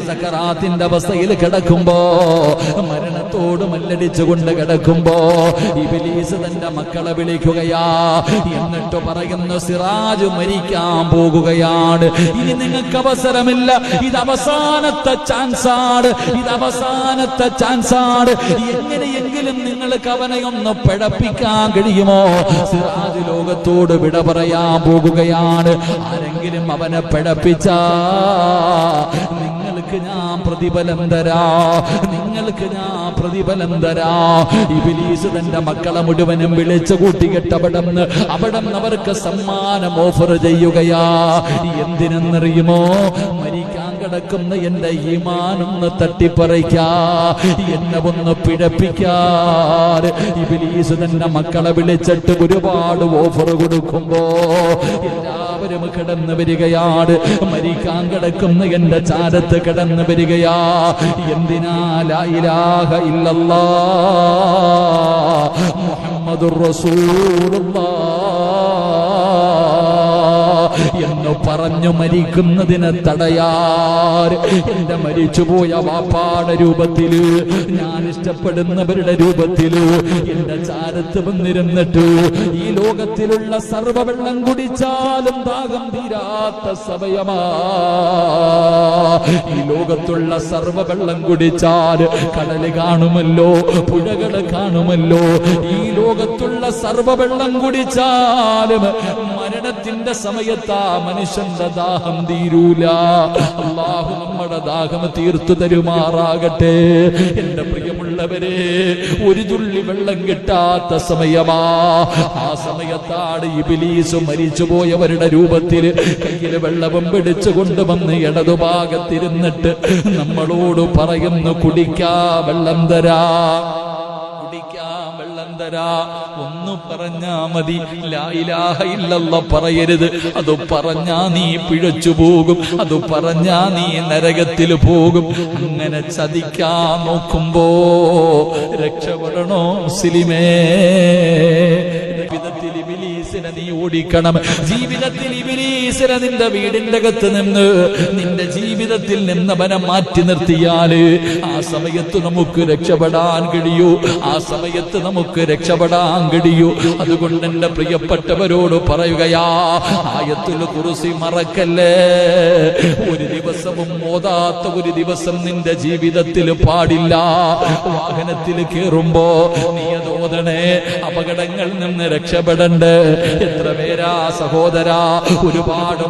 സക്കറാത്തിന്റെ അവസ്ഥയിൽ കിടക്കുമ്പോ, മരണത്തോട് മല്ലടിച്ചുകൊണ്ട് കിടക്കുമ്പോ ഇബ്ലീസ് തന്റെ മക്കളെ വിളിക്കുകയാ. എന്നിട്ട് പറയുന്നു, സിറാജ് മരിക്കാൻ പോകുകയാണ്, ഇനി നിങ്ങൾക്ക് അവസരമില്ല, ഇത് അവസാനത്തെ ചാൻസാണ്, ഇത് അവസാനത്തെ ചാൻസാണ്. എങ്ങനെയെങ്കിലും നിങ്ങൾക്ക് അവനെ ഒന്ന് പിഴപ്പിക്കാൻ കഴിയുമോ? സിറാജ് ലോകത്തോട് വിട പറയാൻ പോകുകയാണ്. ആരെങ്കിലും അവനെ പിഴപ്പിച്ചാ നിങ്ങൾക്ക് ഞാൻ പ്രതിഫലം തരാ, നിങ്ങൾക്ക് ഞാൻ പ്രതിഫലം തരാ. ഇബ്ലീസ് തന്റെ മക്കളെ മുഴുവനും വിളിച്ചു കൂട്ടികെട്ടവിടന്ന് അവർക്ക് സമ്മാനം ഓഫർ ചെയ്യുകയാ. എന്തിനെന്നറിയുമോ? മരിക്കാൻ കിടക്കുന്ന എന്റെ ഈമാനൊന്ന് തട്ടിപ്പറിക്കാ, എന്നെ ഒന്ന് പിഴപ്പിക്കാൻ. ഇബ്ലീസ് തന്റെ മക്കളെ വിളിച്ചിട്ട് ഒരുപാട് ഓഫർ കൊടുക്കുമ്പോ എല്ലാവരും കിടന്നു വരികയാണ്. മരിക്കാൻ കിടക്കുന്ന എന്റെ ചാരത്ത് കിടന്നു വരികയാ. എന്തിനാ? ലാ ഇലാഹ ഇല്ലല്ലാഹ് മുഹമ്മദുർ റസൂലുള്ളാഹ് എന്ന് പറഞ്ഞു മരിക്കുന്നതിനെ തടയാൻ, എന്റെ മരിച്ചുപോയ വാപ്പാടെ രൂപത്തില്, ഞാൻ ഇഷ്ടപ്പെടുന്നവരുടെ രൂപത്തില് എന്റെ ചാരത്ത് വന്നിരുന്നിട്ട് ഈ ലോകത്തിലുള്ള സർവ്വവെള്ളം കുടിച്ചാലും ദാഹം തീരാത്ത സമയമാ. ഈ ലോകത്തുള്ള സർവ്വവെള്ളം കുടിച്ചാൽ കടല് കാണുമല്ലോ, പുഴകള് കാണുമല്ലോ. ഈ ലോകത്തുള്ള സർവ്വവെള്ളം കുടിച്ചാലും മരണത്തിന്റെ സമയത്താ മനുഷ്യന്റെ ദാഹം തീരൂല. അല്ലാഹു നമ്മുടെ ദാഹം തീർത്തു തരുമാറാകട്ടെ. എന്റെ പ്രിയമുള്ളവരെ, ഒരു തുള്ളി വെള്ളം കിട്ടാത്ത സമയമാ. ആ സമയത്താണ് ഇബ്ലീസ് മരിച്ചുപോയവരുടെ രൂപത്തിൽ കയ്യിൽ വെള്ളവും പിടിച്ചു കൊണ്ടുവന്ന് ഇടതുഭാഗത്തിരുന്നിട്ട് നമ്മളോട് പറയുന്നു, കുടിക്കാ വെള്ളം തരാ, കുടിക്കാൻ വെള്ളം തരാ. ഒന്ന് പറഞ്ഞാ മതി, ലാ ഇലാഹ ഇല്ലല്ലാഹ് പറയരുത്. അത് പറഞ്ഞാ നീ പിഴച്ചു പോകും, അത് പറഞ്ഞാ നീ നരകത്തിൽ പോകും. അങ്ങനെ ചതിക്കാൻ നോക്കുമ്പോ രക്ഷപ്പെടണോ മുസ്ലിമേ? ജീവിതത്തിൽ ഇബ്ലീസിനെ നീ ഓടിക്കണം. ജീവിതത്തിൽ ഇബ്ലീസിനെ നിന്റെ വീടിന്റെ അകത്ത് നിന്ന്, നിന്റെ ജീവിതത്തിൽ നിന്നവനെ മാറ്റി നിർത്തിയാല് ആ സമയത്ത് നമുക്ക് രക്ഷപ്പെടാൻ കഴിയൂ, ആ സമയത്ത് നമുക്ക് രക്ഷപ്പെടാൻ കഴിയൂ. അതുകൊണ്ട് എന്റെ പ്രിയപ്പെട്ടവരോട് പറയുകയാ, ആയത്തുൽ കുർസി മറക്കല്ലേ. ഒരു ദിവസവും ഓതാത്ത ഒരു ദിവസം നിന്റെ ജീവിതത്തിൽ പാടില്ല. വാഹനത്തിൽ കയറുമ്പോ നീ അത് ഓതണേ, അപകടങ്ങളിൽ നിന്ന് രക്ഷപ്പെടണ്ടേ. എത്ര പേരാ സഹോദരാ ഒരുപാട്